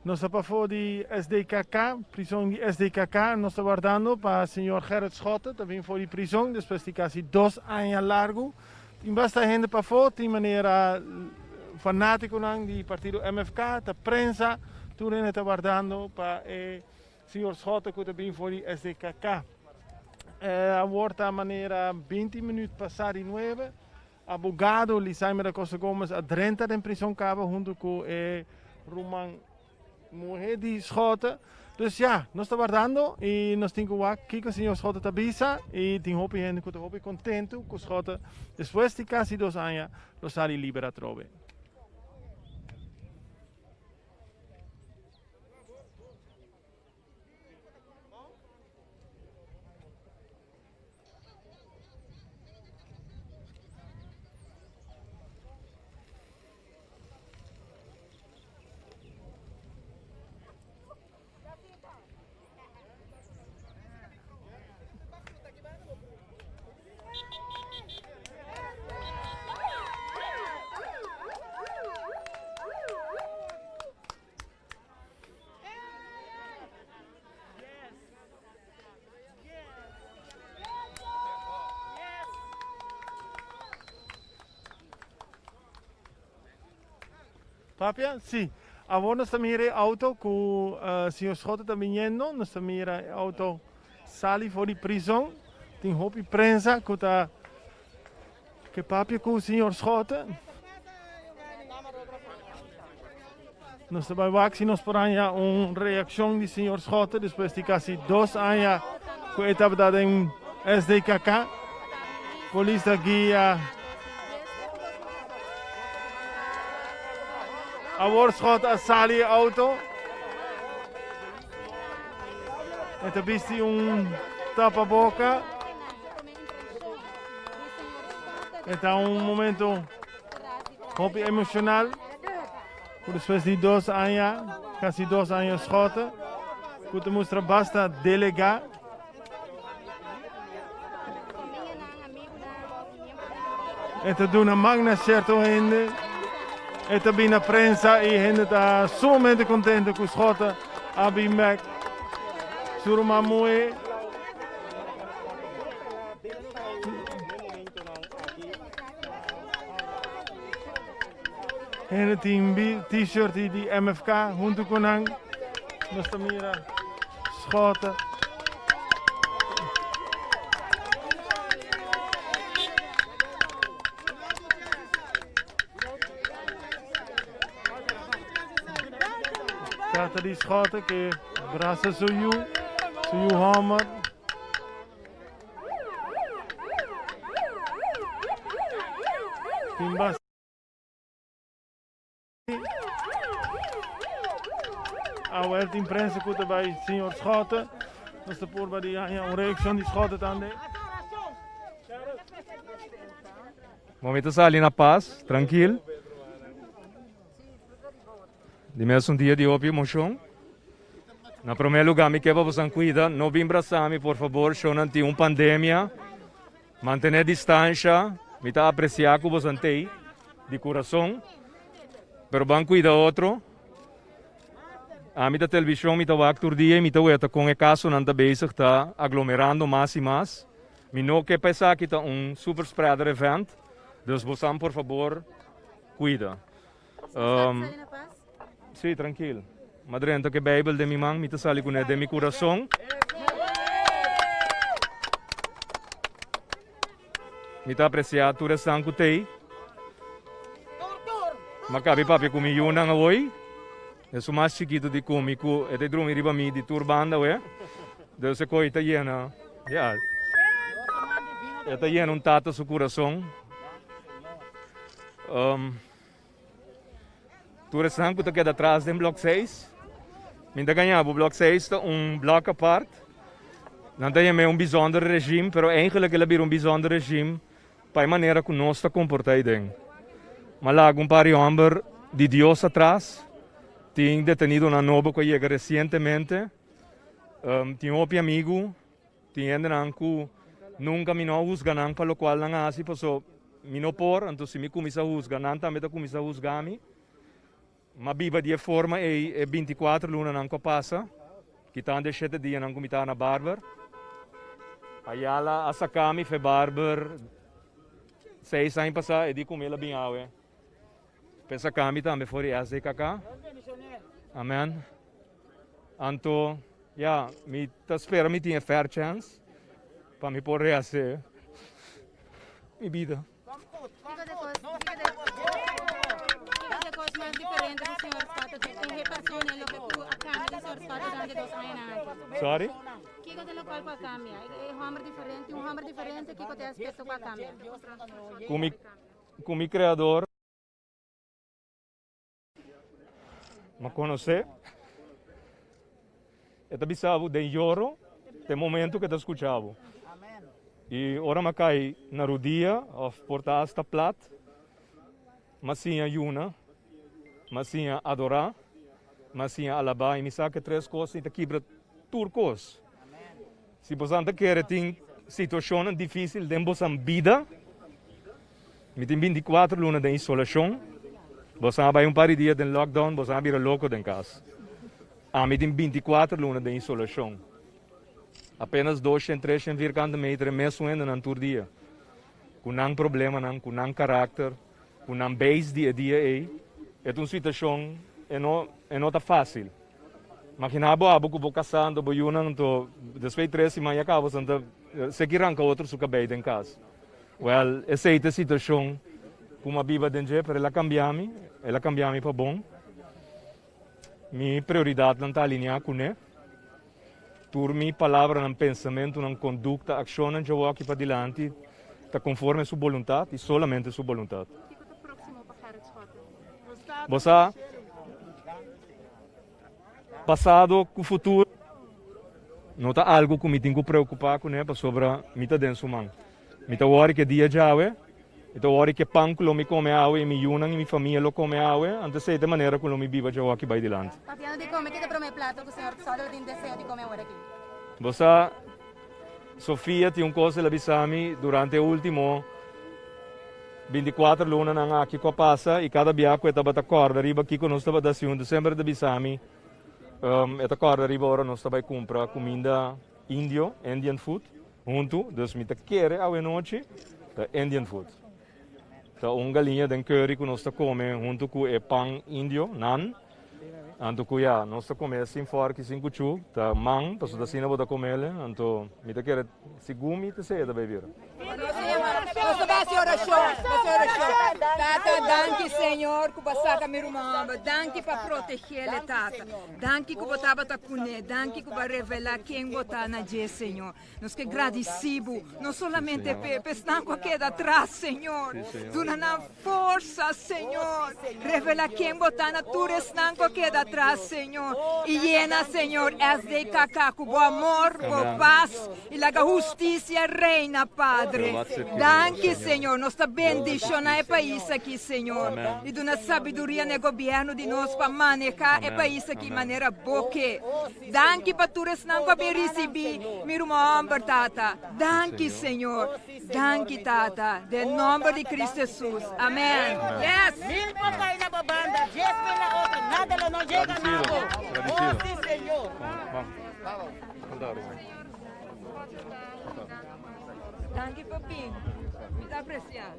Nós estamos para de SDKK, prisão de SDKK, nós estamos guardando para o senhor Gerrit Schotten, também foi de prisão, depois de quase 2 anos largo. Tem bastante gente para fora, de maneira fanática do partido MFK, da prensa, tudo está guardando para o senhor Schotten, que também foi de SDKK. Agora de maneira 20 minutos passar de 9, abogado Lisaime da Costa Gomes adentra em prisão cabo junto com Roman Mulher de Schotten. Dus ja, nós estamos guardando e nós temos que o senhor Schotten está bisa e tem hope gente que está contente com o Schotten. Depois de quase 2 anos, lo sai libera trove. Papia? Sim. Agora nós estamos em auto com o senhor Schotten está vindo, nós estamos em auto sali fora de prisão. Tem roupa de prensa que está que papia com o senhor Schotten. Nós estamos aqui se nós podemos uma reação do senhor Schotten depois de quase 2 anos que ele estava dado em SDKK. Polícia guia. Agora Schotten a sali auto. E visto tapa-boca. Está momento muito emocional. Depois de 2 anos, quase 2 anos Schotten. Que mostra basta delegar. Está dando uma magna certo ainda. E também na prensa e a gente está somente contente com o Schotten a vir sur uma moe. A gente tem t-shirt de MFK junto com nós. Nós estamos Schotten. Trata de Schotten que graças a you, Hammer. Tem bastante. A web de imprensa que está bij o senhor Schotten. Nós estamos por bij uma reação de Schotten também. Momento ali na paz, tranquilo. De mesmo dia de ópio moção. Na primeiro lugar, me quero você cuidar, não vim abraçar-me, por favor, chonante pandemia, manter distância, me tá apreciar que você tem, de coração, pero bem cuidar outro. A minha televisão, me tá todo dia, me tá com o caso, não tá bezig, tá aglomerando mais e mais. Me não quer pensar que tá super spreader event, dus você, por favor, cuida. Sim, tranquilo. Madrento que Bible de mi mang, mita sali ko na de mi coração. Mita apreciar tu resang ko tei. Makabi papi kumi yuna nga woy. É o mais chiquito de comigo, é de drumi riba mi de turbanda, ué. Deus se coi italiana. Yeah. É italiana tata su coração. Tu resang ko ta queda atrás do bloco 6. Minda ganhava o bloco 6 bloco à parte. Não tem bijzonder regime, mas eigenlijk ele bir bijzonder regime para a maneira que nós está comportando. Mas lá um par de homens de Deus atrás, tem detenido uma nova que chega recentemente, tem outro amigo, tem ainda que nunca me não juzga não para o qual não assim, passou me não por, então se me começa a juzgar, não também começa a juzgar-me. ma biba di forma e 24 luna non passa. Kita ande 7 dia non comita na barber. Ayala asakami fe barber 6 anos passa e di comela bem awe. Pensa kami também for SDKK. Amen. Anto, ja, mi ta spera mi tinha fair chance para me por reacer. Mi vida. Sorry? Kiko te lo qual pa cambia? Un hammer differente, Kiko te aspetto pa cambia. Como criador, me conhecer, eu te bisavo de lloro, de momento que te escuchava. E ora me cai na rodia, of portar esta plat, mas sim a yuna, mas sim a adorar, mas sim a alabar, e me saca 3 coisas e te quebra turcos. Se você não quer ter situação difícil dentro da vida, me tem 24 lunas de isolação, você vai par de dias de lockdown, você vai louco em casa. Me tem 24 lunas de isolação. Apenas 2, 3, 4 metros, mesmo ainda não por dia. Com não problema, com não caráter, com não base dia a dia, é uma situação que não é fácil. Imaginava abo que vou casando, vou junando, depois de 3 semanas acabo, se que arranca outro suca bem em casa. Well, essa é a situação como a Bíblia diz, para ela cambiar para bom. Minha prioridade não está alinhada com ele. Por minha palavra, não pensamento, não conduta, ação, não eu vou aqui para diante, está conforme a sua vontade e somente a sua vontade. Você passado com o futuro, não está algo que me tenho que preocupar com ele, sobre me está dentro mão. Me está worry que dia já é, me está worry que pão que me come água e me junam e minha família lo come água, antes de maneira que me viva já aqui vai diante. Papiano de comer, que te promete plato que o senhor só tem desejo de comer agora aqui. Você, Sofia, tem uma coisa que ela durante o último 24 lunas não aqui com a passa e cada dia que estava a corda arriba aqui com nós estava da 1 de dezembro de bisami. Esta corda arriba agora nós estava a comprar comida Indian food, junto, dus me quer a noite, Indian food. Então, galinha de curry que nós comemos junto com o pão índio, nan. Anto kuya, nós comemos sem fork, sem cuchu, tá mang, passo da sina vou comer, anto me quer segumi te sei da beber. Posso dar oração, Tata, danke Senhor, que você me rumava, danke para proteger ele, Tata, danke que você está com ele, danke que vai revelar quem você na dia, Senhor. Nós que agradecemos, não somente pensando aqui atrás, Senhor, tu na força, Senhor, revela quem você na tua estanco aqui atrás, Senhor, e llena, Senhor, SDKK, com o amor, com a paz e a justiça reina, Padre. Danke, Senhor, nós está bendicionando o país aqui, Senhor, e dona sabedoria no governo de nós para manejar o país aqui de maneira boa. Danke para tu não para receber, meu irmão, Tata. Danke, Senhor. Danke, Tata. De nome de Cristo Jesus. Amém. Yes. Danke, papinho. Muito apreciado.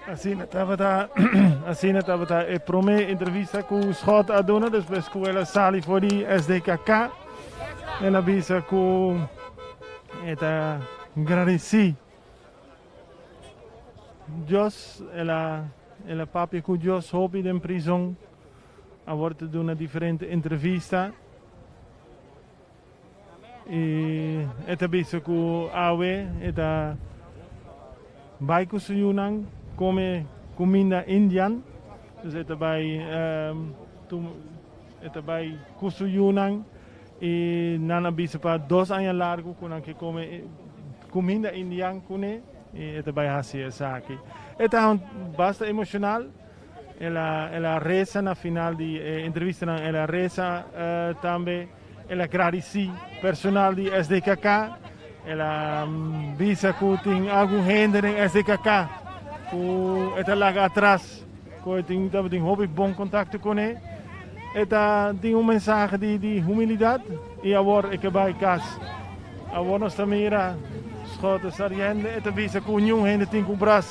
Assim estava a primeira entrevista com o Scott a doen, depois com ela sali voor die SDKK. En dan bisa com eta agradeci. Deus, ela papi com Deus houve em prisão. A wordt de uma diferente entrevista. E eta bisa com Awe, eta baik su Yunnan, come comida indian. Dus eta bij kusu Yunnan. E nana bisa para 2 anos largo com que come comida indiana kune e eta bij hasi essa aqui. Eta basta emocional. Ela reza na final de entrevista, ela reza também. Ela agradece personal de SDKK. Ela visa que tem algum hindering SDKK. esta lá atrás, eu tenho hobby bom contato com ele. Esta tem mensagem de humildade e agora eu vai casa. Agora nós também Schotten sarjente, esta visa que o União ainda tem que comprar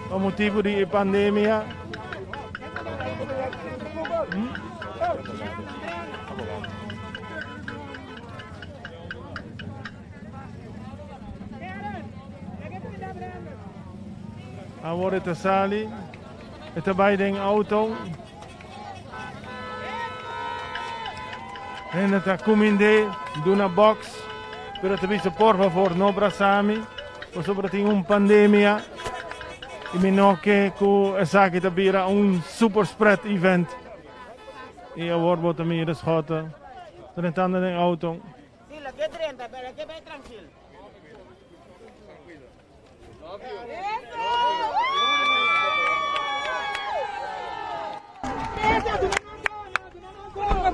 por motivo de pandemia. Agora esta sali, esta vai em auto. En esta cominde de una box, pero te dice por favor no abrazami, o sobre pandemia, e me que essa aqui vira super spread event. E agora vou também ir schotten, entrando em auto. Sim, lá que 30, pero que vai tranquilo.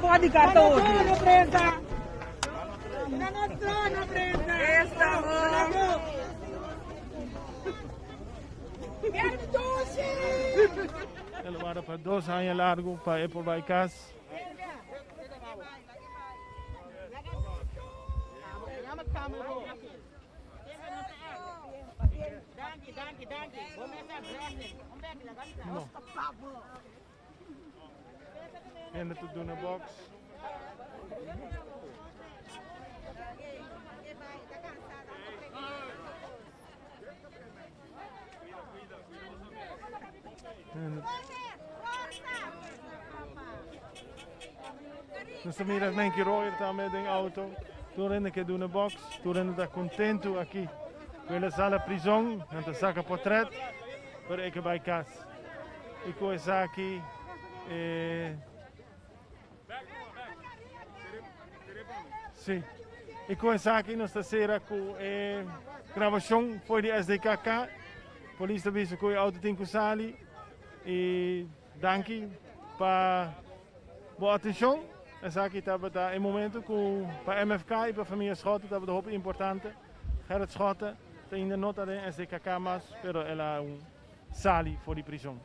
Pode carta hoje. Ela vai para 2 anos largo para ir por casa. En het doen een box. Dus dan meer dan een keer rooien met een auto. Toen ren ik doen een box. Toen ren ik contento aqui. Pela sala prisão, então saca portrait, para ik bij kas. Ik hoor aqui. Sim. E começar aqui nesta sera com gravação foi de SDKK. Polícia disse que o auto tem que sair. E danke para boa atenção. Essa aqui estava em momento com para MFK e para a família Schotten, estava de hoop importante. Gerrit Schotten tem ainda nota de SDKK, mas ela é sali voor die prison.